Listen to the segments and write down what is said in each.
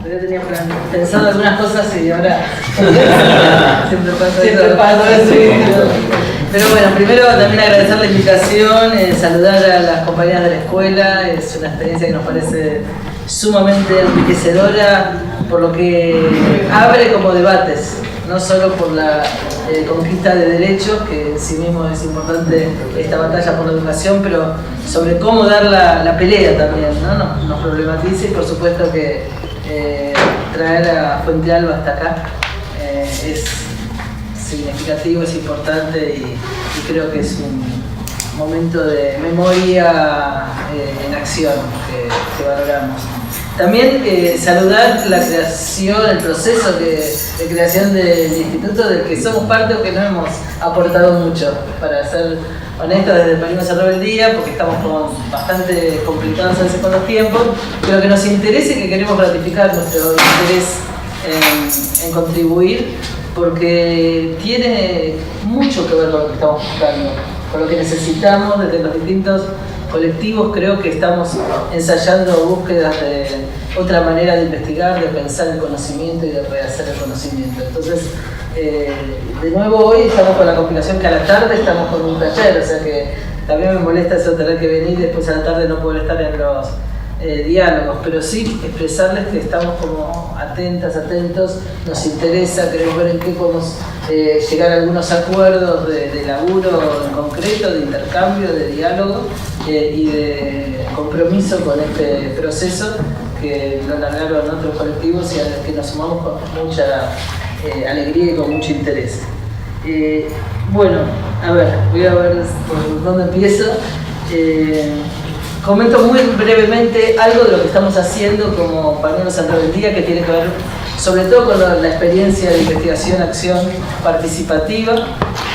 Yo tenía pensado algunas cosas y ahora siempre paso eso. Pero bueno, primero también agradecer la invitación, saludar a las compañeras de la escuela. Es una experiencia que nos parece sumamente enriquecedora por lo que abre como debates, no solo por la conquista de derechos, que en sí mismo es importante esta batalla por la educación, pero sobre cómo dar la pelea también, ¿no? Nos problematiza, y por supuesto que traer a Fuente Alba hasta acá es significativo, es importante, y creo que es un momento de memoria en acción que valoramos. También saludar la creación, el proceso de creación del instituto, del que somos parte o que no hemos aportado mucho, para ser honestos, desde Parimos en Rebeldía, porque estamos bastante complicados a veces con los tiempos, pero que nos interese y que queremos ratificar nuestro interés en contribuir, porque tiene mucho que ver con lo que estamos buscando, con lo que necesitamos desde los distintos colectivos. Creo que estamos ensayando búsquedas de otra manera de investigar, de pensar el conocimiento y de rehacer el conocimiento. Entonces, de nuevo hoy estamos con la compilación, que a la tarde estamos con un taller, o sea que también me molesta eso, tener que venir después a la tarde no poder estar en los diálogos, pero sí expresarles que estamos como atentos, nos interesa, queremos ver en qué podemos llegar a algunos acuerdos de laburo en concreto, de intercambio, de diálogo y de compromiso con este proceso que lo largaron otros colectivos y al que nos sumamos con mucha alegría y con mucho interés. Bueno, a ver, voy a ver por dónde empiezo. Comento muy brevemente algo de lo que estamos haciendo como Parimos en Rebeldía, que tiene que ver sobre todo con la experiencia de investigación, acción participativa.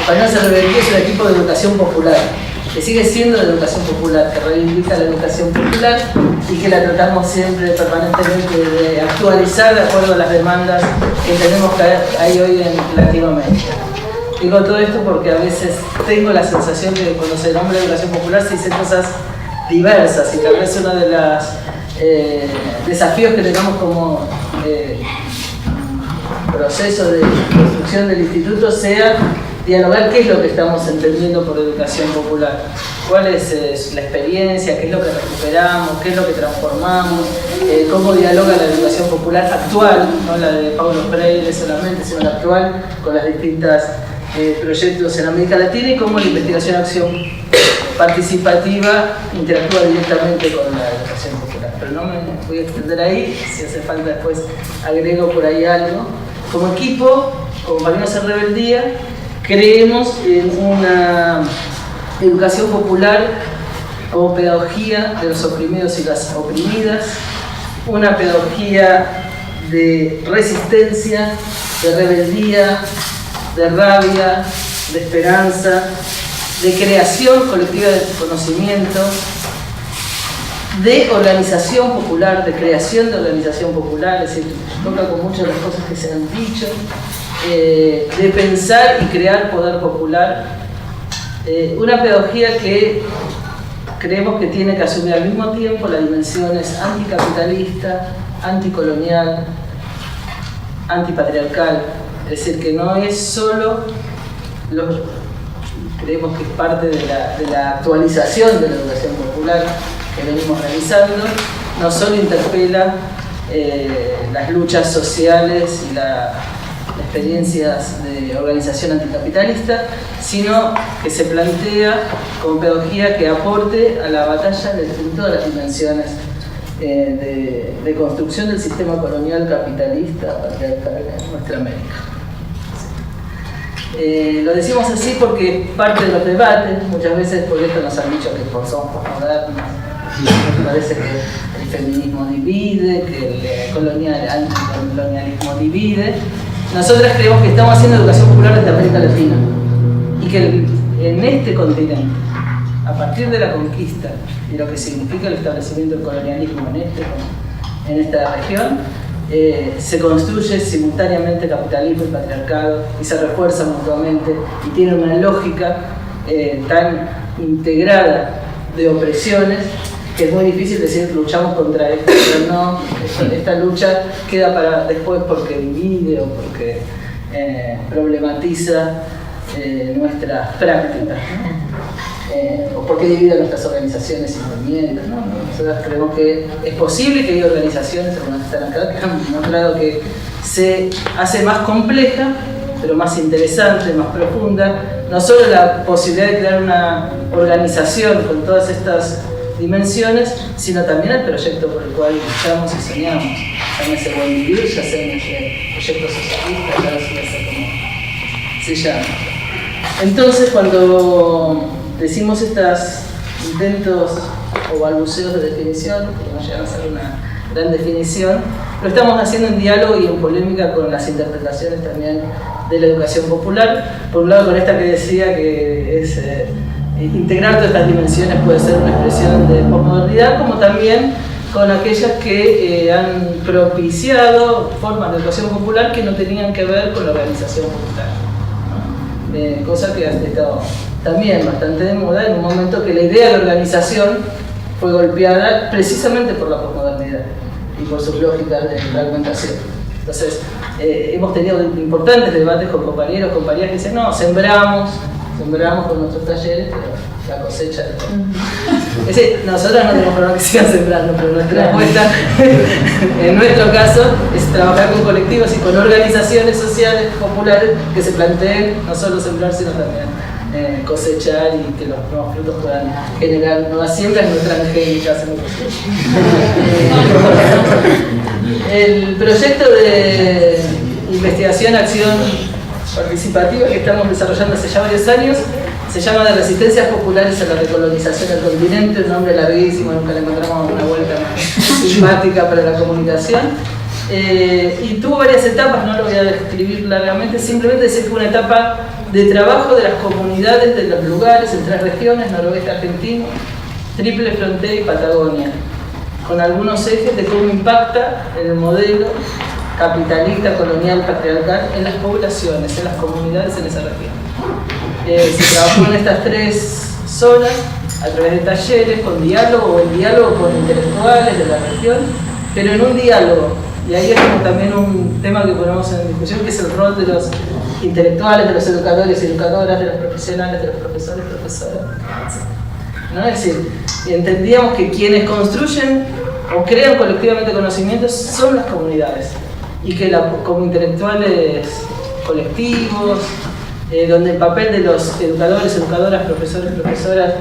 Parimos en Rebeldía es un equipo de educación popular, que sigue siendo de educación popular, que reivindica la educación popular y que la tratamos siempre, permanentemente, de actualizar de acuerdo a las demandas que tenemos que hay hoy en Latinoamérica. Digo todo esto porque a veces tengo la sensación de que cuando se nombra educación popular se dicen cosas diversas, y tal vez uno de los desafíos que tenemos como proceso de construcción del instituto sea dialogar qué es lo que estamos entendiendo por educación popular, cuál es la experiencia, qué es lo que recuperamos, qué es lo que transformamos, cómo dialoga la educación popular actual, no la de Paulo Freire solamente, sino la actual, con las distintas proyectos en América Latina, y cómo la investigación-acción participativa interactúa directamente con la educación popular. Pero no me voy a extender ahí, si hace falta después agrego por ahí algo. Como equipo, como Parimos en Rebeldía, creemos en una educación popular como pedagogía de los oprimidos y las oprimidas, una pedagogía de resistencia, de rebeldía, de rabia, de esperanza, de creación colectiva de conocimiento, de organización popular, de creación de organización popular, es decir, toca con muchas de las cosas que se han dicho, de pensar y crear poder popular, una pedagogía que creemos que tiene que asumir al mismo tiempo las dimensiones anticapitalista, anticolonial, antipatriarcal, es decir, que no es solo creemos que es parte de la actualización de la educación popular que venimos realizando, no solo interpela las luchas sociales y las experiencias de organización anticapitalista, sino que se plantea como pedagogía que aporte a la batalla en todas las dimensiones de construcción del sistema colonial capitalista patriarcal en nuestra América. Lo decimos así porque parte de los debates, muchas veces por esto nos han dicho que somos postmodernos, nos parece que el feminismo divide, que el anticolonialismo divide. Nosotras creemos que estamos haciendo educación popular desde América Latina y que en este continente, a partir de la conquista y lo que significa el establecimiento del colonialismo en esta región, se construye simultáneamente capitalismo y patriarcado y se refuerzan mutuamente y tiene una lógica tan integrada de opresiones que es muy difícil decir luchamos contra esto, pero no, esta lucha queda para después porque divide o porque problematiza nuestras prácticas, ¿no? O porque divide nuestras organizaciones y movimientos, ¿no? Nosotros creemos que es posible que hay organizaciones, algunas están acá, que han mostrado que se hace más compleja, pero más interesante, más profunda, no solo la posibilidad de crear una organización con todas estas dimensiones, sino también el proyecto por el cual luchamos y soñamos, llámese Buen Vivir, ya sea proyecto socialista, ya sea como se llama. Entonces, cuando decimos estos intentos o balbuceos de definición, que no llegan a ser una gran definición, lo estamos haciendo en diálogo y en polémica con las interpretaciones también de la educación popular. Por un lado, con esta que decía que es integrar todas estas dimensiones puede ser una expresión de posmodernidad, como también con aquellas que han propiciado formas de educación popular que no tenían que ver con la organización popular, ¿no? Cosa que ha estado también bastante de moda en un momento que la idea de organización fue golpeada precisamente por la posmodernidad y por sus lógicas de fragmentación. Entonces, hemos tenido importantes debates con compañeros, compañeras que dicen, no, sembramos con nuestros talleres, pero la cosecha de todo. Es decir, nosotros no tenemos problema que sigan sembrando, pero nuestra apuesta, en nuestro caso, es trabajar con colectivos y con organizaciones sociales populares que se planteen no solo sembrar, sino también cosechar y que los nuevos frutos puedan generar nuevas siembras no transgénicas en otros El proyecto de investigación, acción participativa que estamos desarrollando hace ya varios años se llama de Resistencias Populares a la Recolonización del Continente, un nombre larguísimo, nunca le encontramos una vuelta simpática para la comunicación. Y tuvo varias etapas, no lo voy a describir largamente, simplemente decir que fue una etapa de trabajo de las comunidades de los lugares en 3 regiones, noroeste argentino, Triple Frontera y Patagonia, con algunos ejes de cómo impacta el modelo capitalista, colonial, patriarcal en las poblaciones, en las comunidades en esa región. Se trabajó en estas 3 zonas a través de talleres, con diálogo o en diálogo con intelectuales de la región, pero en un diálogo. Y ahí es como también un tema que ponemos en discusión, que es el rol de los intelectuales, de los educadores y educadoras, de los profesionales, de los profesores y profesoras, ¿no? Es decir, entendíamos que quienes construyen o crean colectivamente conocimientos son las comunidades y que como intelectuales colectivos, donde el papel de los educadores, educadoras, profesores, profesoras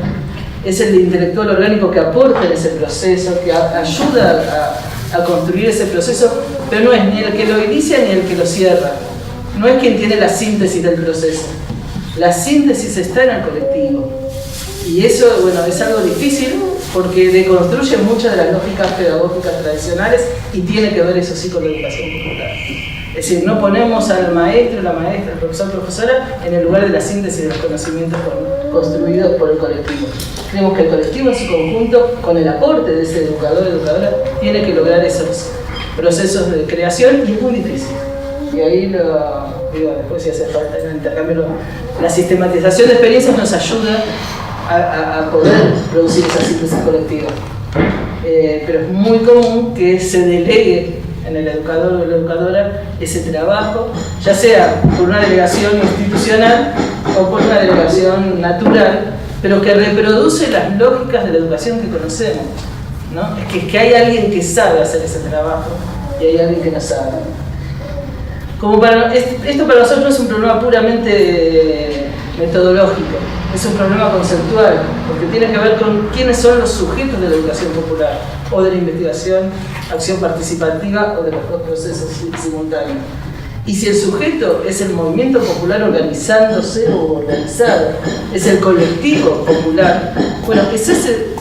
es el de intelectual orgánico que aporta en ese proceso, que ayuda a construir ese proceso, pero no es ni el que lo inicia ni el que lo cierra. No es quien tiene la síntesis del proceso. La síntesis está en el colectivo. Y eso, bueno, es algo difícil porque deconstruye muchas de las lógicas pedagógicas tradicionales y tiene que ver, eso sí, con la educación popular. Es decir, no ponemos al maestro, la maestra, el profesor, profesora en el lugar de la síntesis de los conocimientos construidos por el colectivo. Creemos que el colectivo en su conjunto, con el aporte de ese educador, educadora, tiene que lograr esos procesos de creación y es muy difícil. Y ahí después si hace falta el intercambio, la sistematización de experiencias nos ayuda a poder producir esa síntesis colectiva. Pero es muy común que se delegue en el educador o la educadora ese trabajo, ya sea por una delegación institucional o por una delegación natural, pero que reproduce las lógicas de la educación que conocemos, ¿no? Es que hay alguien que sabe hacer ese trabajo y hay alguien que no sabe. Esto para nosotros es un problema puramente metodológico, es un problema conceptual, porque tiene que ver con quiénes son los sujetos de la educación popular, o de la investigación, acción participativa, o de los 2 procesos simultáneos. Y si el sujeto es el movimiento popular organizándose o organizado, es el colectivo popular, bueno, es ese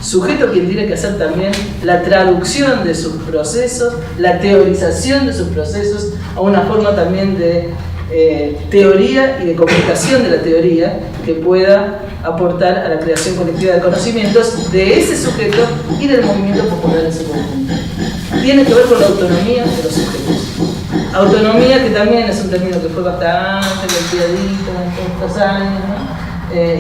sujeto quien tiene que hacer también la traducción de sus procesos, la teorización de sus procesos, a una forma también de teoría y de comunicación de la teoría que pueda aportar a la creación colectiva de conocimientos de ese sujeto y del movimiento popular en su conjunto. Tiene que ver con la autonomía de los sujetos. Autonomía que también es un término que fue bastante golpeadito en estos años, ¿no?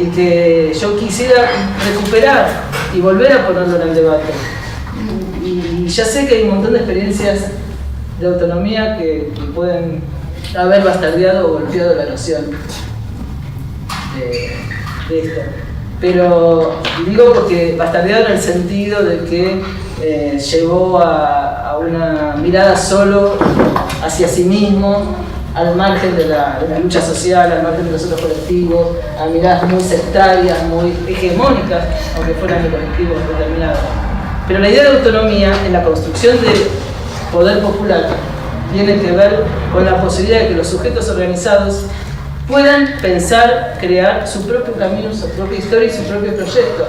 Y que yo quisiera recuperar y volver a ponerlo en el debate. Y ya sé que hay un montón de experiencias de autonomía que pueden haber bastardeado o golpeado la noción de esto. Pero digo porque bastardeado en el sentido de que llevó a una mirada solo hacia sí mismo, al margen de la lucha social, al margen de los otros colectivos, a miradas muy sectarias, muy hegemónicas, aunque fueran de colectivos determinados. Pero la idea de autonomía en la construcción del poder popular tiene que ver con la posibilidad de que los sujetos organizados puedan pensar, crear su propio camino, su propia historia y su propio proyecto.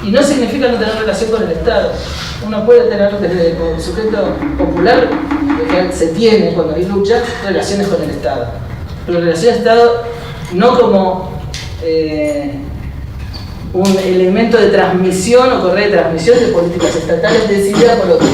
Y no significa no tener relación con el Estado. Uno puede tener desde el sujeto popular, que se tiene cuando hay lucha, relaciones con el Estado. Pero relaciones de Estado no como un elemento de transmisión o correa de transmisión de políticas estatales decididas por otros,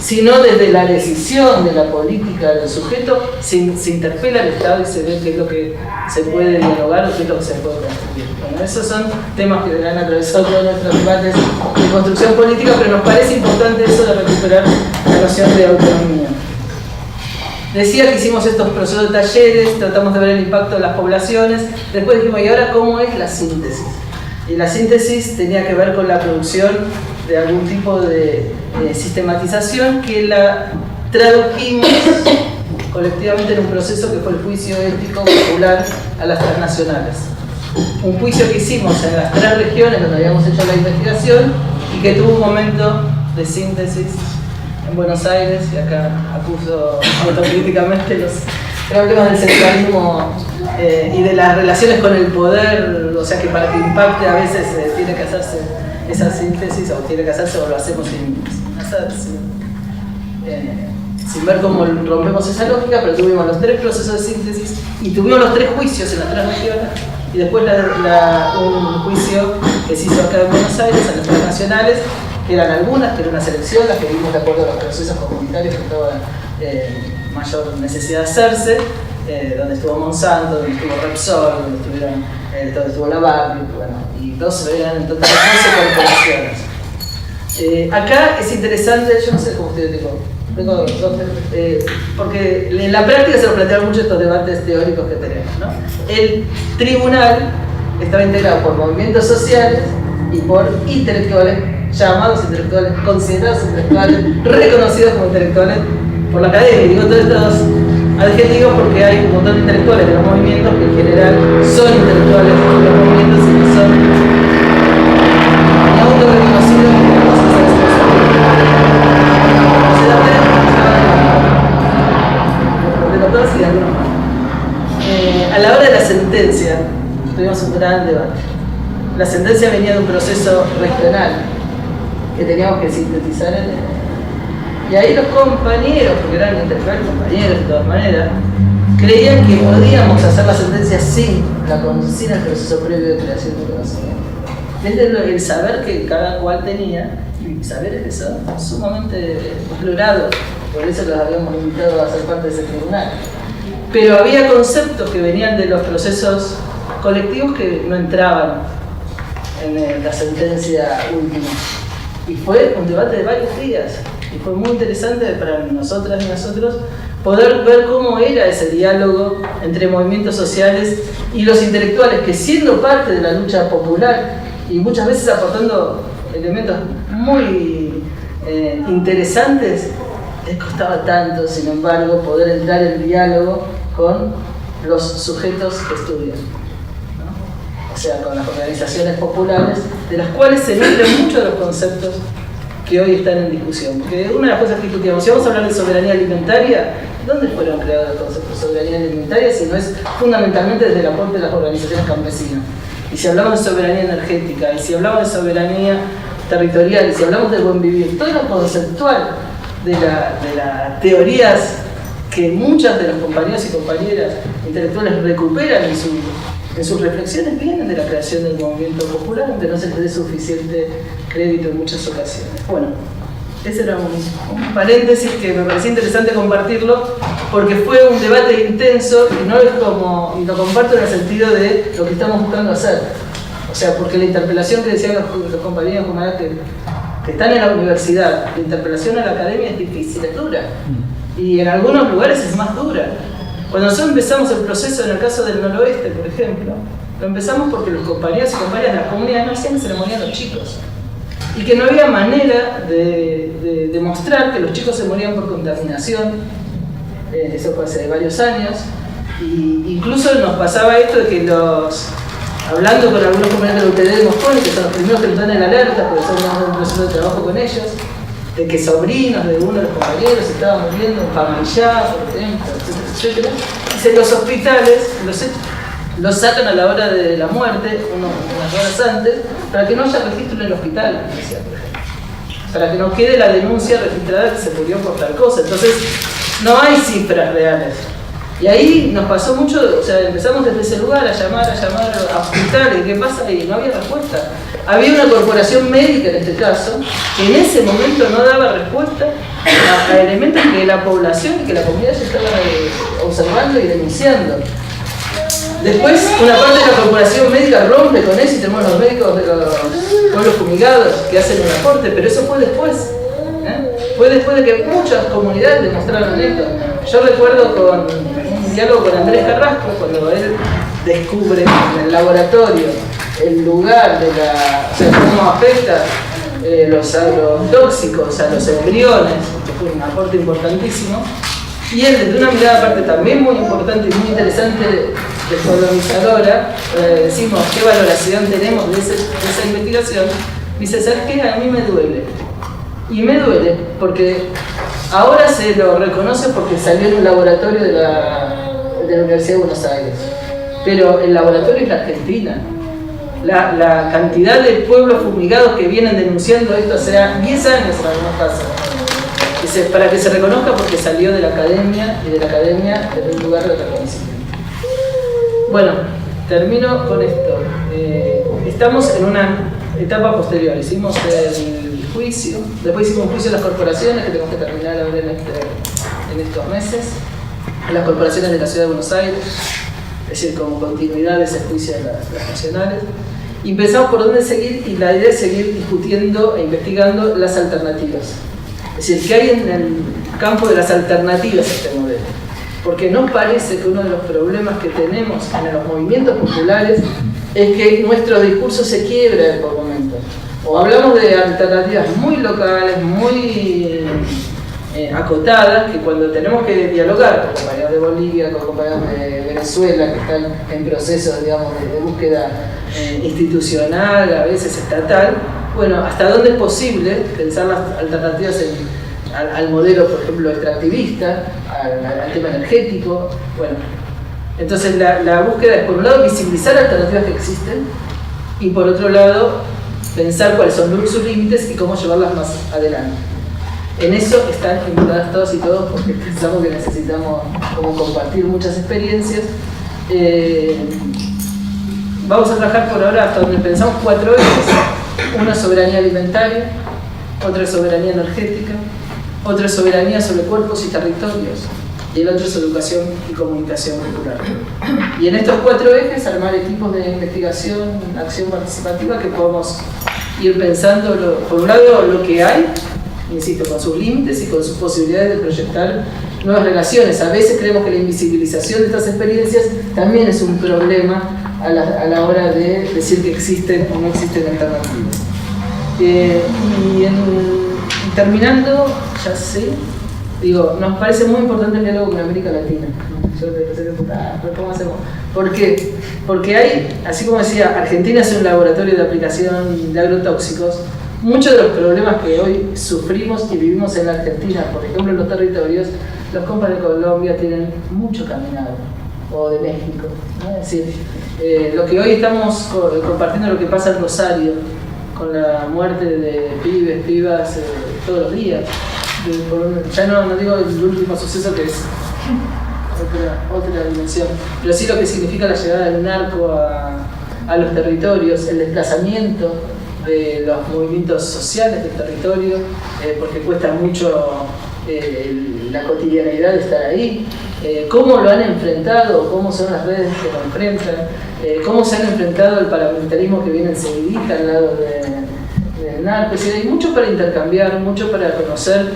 sino desde la decisión de la política del sujeto se interpela al Estado y se ve qué es lo que se puede dialogar o qué es lo que se puede construir. Bueno, esos son temas que han atravesado todos nuestros debates de construcción política, pero nos parece importante eso de recuperar la noción de autonomía. Decía que hicimos estos procesos de talleres, tratamos de ver el impacto de las poblaciones, después dijimos, ¿y ahora cómo es la síntesis? Y la síntesis tenía que ver con la producción de algún tipo de sistematización que la tradujimos colectivamente en un proceso que fue el juicio ético popular a las transnacionales. Un juicio que hicimos en las 3 regiones donde habíamos hecho la investigación y que tuvo un momento de síntesis en Buenos Aires, y acá acuso autocríticamente los problemas del centralismo y de las relaciones con el poder, o sea que para que impacte a veces tiene que hacerse esa síntesis, o tiene que hacerse, o lo hacemos sin ver cómo rompemos esa lógica, pero tuvimos los 3 procesos de síntesis y tuvimos los 3 juicios en las 3 regiones, y después un juicio que se hizo acá en Buenos Aires, en las transnacionales, que eran algunas, que era una selección, las que vimos de acuerdo a los procesos comunitarios que estaban mayor necesidad de hacerse, donde estuvo Monsanto, donde estuvo Repsol, donde estuvo la BAC, bueno, y todos eran en total 11 corporaciones. Acá es interesante, yo no sé cómo ustedes digo, porque en la práctica se nos plantean mucho estos debates teóricos que tenemos, ¿no? El tribunal estaba integrado por movimientos sociales y por intelectuales, llamados intelectuales, considerados intelectuales, reconocidos como intelectuales por la academia. Y digo todos estos adjetivos porque hay un montón de intelectuales de los movimientos que en general son intelectuales de los movimientos y no son ni autorreconocidos ni a la hora de la sentencia tuvimos un gran debate. La sentencia venía de un proceso regional que teníamos que sintetizar en él. Y ahí los compañeros, porque eran intelectuales compañeros de todas maneras, creían que podíamos hacer la sentencia sin el proceso previo de creación de conocimiento. Desde el saber que cada cual tenía, y saberes que son sumamente explorados, por eso los habíamos invitado a ser parte de ese tribunal. Pero había conceptos que venían de los procesos colectivos que no entraban en la sentencia última. Y fue un debate de varios días. Y fue muy interesante para nosotras y nosotros poder ver cómo era ese diálogo entre movimientos sociales y los intelectuales, que siendo parte de la lucha popular y muchas veces aportando elementos muy interesantes, les costaba tanto, sin embargo, poder entrar en diálogo con los sujetos que estudian, ¿no? O sea, con las organizaciones populares, de las cuales se nutren muchos de los conceptos que hoy están en discusión. Porque una de las cosas que discutíamos, si vamos a hablar de soberanía alimentaria, ¿dónde fueron creados los conceptos de soberanía alimentaria si no es fundamentalmente desde el aporte de las organizaciones campesinas? Y si hablamos de soberanía energética, y si hablamos de soberanía territorial, y si hablamos de buen vivir, todo lo conceptual de las teorías que muchas de los compañeros y compañeras intelectuales recuperan en sus reflexiones vienen de la creación del movimiento popular, aunque no se les dé suficiente crédito en muchas ocasiones. Bueno, ese era un paréntesis que me parecía interesante compartirlo, porque fue un debate intenso y no es como, y lo comparto en el sentido de lo que estamos buscando hacer. O sea, porque la interpelación que decían los compañeros que están en la universidad, la interpelación a la academia es difícil, es dura. Y en algunos lugares es más dura. Cuando nosotros empezamos el proceso, en el caso del noroeste, por ejemplo, lo empezamos porque los compañeros y compañeras de la comunidad no hacían que se le morían los chicos. Y que no había manera de demostrar que los chicos se morían por contaminación. Eso fue hace varios años. Y incluso nos pasaba esto de que hablando con algunos compañeros de UTD de Mosconi, que son los primeros que nos dan el alerta, porque estamos en un proceso de trabajo con ellos, de que sobrinos de uno de los compañeros estaban muriendo en Famillá, por ejemplo, etcétera. Y los hospitales los sacan a la hora de la muerte, unas horas antes, para que no haya registro en el hospital, decía, por ejemplo. Para que no quede la denuncia registrada que se murió por tal cosa. Entonces, no hay cifras reales. Y ahí nos pasó mucho, o sea, empezamos desde ese lugar a llamar a hospitales, ¿qué pasa? Y no había respuesta. Había una corporación médica en este caso, que en ese momento no daba respuesta a elementos que la población y que la comunidad se estaba observando y denunciando. Después, una parte de la corporación médica rompe con eso y tenemos los médicos de los pueblos fumigados que hacen un aporte, pero eso fue después. Fue después de que muchas comunidades demostraron esto. Yo recuerdo con un diálogo con Andrés Carrasco, cuando él descubre en el laboratorio el lugar de o sea, cómo afecta los agrotóxicos a los embriones, que fue un aporte importantísimo. Y él, desde una mirada aparte también muy importante y muy interesante, descolonizadora, decimos qué valoración tenemos de esa investigación. Dice, ¿sabes qué? A mí me duele. Y me duele porque ahora se lo reconoce porque salió en un laboratorio de la Universidad de Buenos Aires. Pero el laboratorio es la Argentina. La cantidad de pueblos fumigados que vienen denunciando esto hace 10 años en algunos casos. Para que se reconozca porque salió de la academia y de la academia desde un lugar de reconocimiento. Bueno, termino con esto. Estamos en una etapa posterior. Hicimos el juicio, después hicimos un juicio de las corporaciones que tenemos que terminar ahora en estos meses, en las corporaciones de la Ciudad de Buenos Aires, es decir, como continuidad de ese juicio de las nacionales. Y pensamos por dónde seguir y la idea es seguir discutiendo e investigando las alternativas. Es decir, ¿qué hay en el campo de las alternativas a este modelo? Porque nos parece que uno de los problemas que tenemos en los movimientos populares es que nuestro discurso se quiebra por momentos. O hablamos de alternativas muy locales, muy acotadas, que cuando tenemos que dialogar con compañeros de Bolivia, con compañeros de Venezuela, que están en procesos, digamos, de búsqueda institucional, a veces estatal, bueno, hasta dónde es posible pensar las alternativas al modelo, por ejemplo, extractivista, al tema energético. Bueno, entonces la búsqueda es, por un lado, visibilizar alternativas que existen y, por otro lado, pensar cuáles son sus límites y cómo llevarlas más adelante. En eso están invitados todos y todos porque pensamos que necesitamos como compartir muchas experiencias. Vamos a trabajar por ahora hasta donde pensamos 4 ejes. Una es soberanía alimentaria, otra es soberanía energética, otra es soberanía sobre cuerpos y territorios, y el otro es educación y comunicación popular. Y en estos 4 ejes armar equipos de investigación, acción participativa que podamos ir pensando, por un lado, lo que hay, insisto, con sus límites y con sus posibilidades de proyectar nuevas relaciones. A veces creemos que la invisibilización de estas experiencias también es un problema a la hora de decir que existen o no existen alternativas. Y terminando, ya sé, digo, nos parece muy importante el diálogo con América Latina. Yo pensé que, pero ¿cómo hacemos? ¿Por qué? Porque hay, así como decía, Argentina es un laboratorio de aplicación de agrotóxicos. Muchos de los problemas que hoy sufrimos y vivimos en la Argentina, por ejemplo en los territorios, los compas de Colombia tienen mucho caminado, o de México, ¿no? Es decir, lo que hoy estamos compartiendo, lo que pasa en Rosario, con la muerte de pibes, pibas, todos los días. Ya no digo el último suceso que es otra dimensión, pero sí lo que significa la llegada del narco a los territorios, el desplazamiento de los movimientos sociales del territorio, porque cuesta mucho la cotidianeidad de estar ahí, cómo lo han enfrentado, cómo son las redes que lo enfrentan, cómo se han enfrentado el paramilitarismo que viene enseguidita al lado del narco. Es decir, hay mucho para intercambiar, mucho para conocer,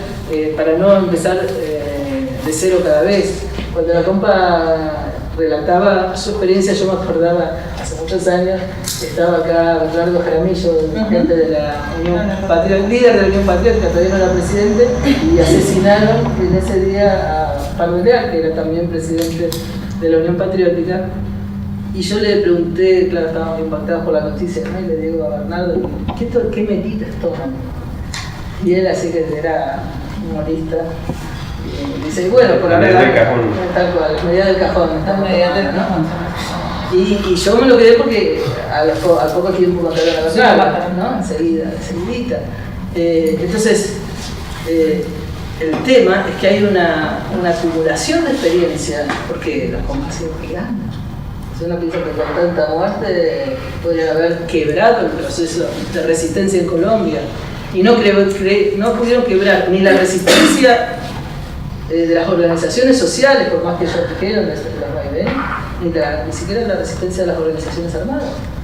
para no empezar de cero cada vez. Cuando la compa relataba su experiencia, yo me acordaba hace muchos años, estaba acá Bernardo Jaramillo, gente de la Unión Patriótica, líder de la Unión Patriótica, todavía no era presidente, y asesinaron en ese día a Pablo Leal, que era también presidente de la Unión Patriótica. Y yo le pregunté, claro, estábamos impactados por la noticia, ¿no? Y le digo a Bernardo, ¿qué medidas toman? Y él, así que era humorista, dice, bueno, por ahora tal cual, medida del cajón, ¿no? Y yo me lo quedé porque al poco tiempo mataron a la persona, ¿no? Enseguidita. Entonces, el tema es que hay una acumulación de experiencia, porque los compas siguen pegando. Si uno piensa que con tanta muerte podrían haber quebrado el proceso de resistencia en Colombia, y no pudieron quebrar ni la resistencia de las organizaciones sociales, por más que ellos dijeron de los vaivenes, ni siquiera la resistencia de las organizaciones armadas.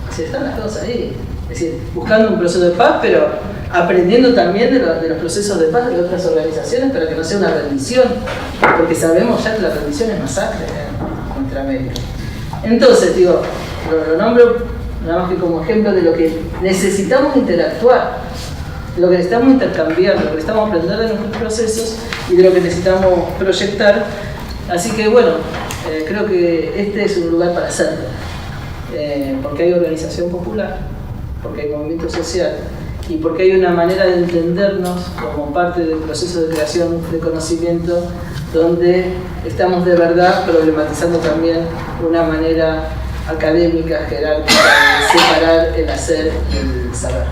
Así están las dos ahí. Es decir, buscando un proceso de paz, pero aprendiendo también de los procesos de paz de otras organizaciones para que no sea una rendición, porque sabemos ya que la rendición es masacre en Centroamérica. Entonces, digo, lo nombro nada más que como ejemplo de lo que necesitamos interactuar, de lo que necesitamos intercambiar, de lo que necesitamos aprender de nuestros procesos y de lo que necesitamos proyectar. Así que bueno, creo que este es un lugar para hacerlo, porque hay organización popular, porque hay movimiento social y porque hay una manera de entendernos como parte del proceso de creación de conocimiento donde estamos de verdad problematizando también una manera académica, jerárquica, de separar el hacer y el saber.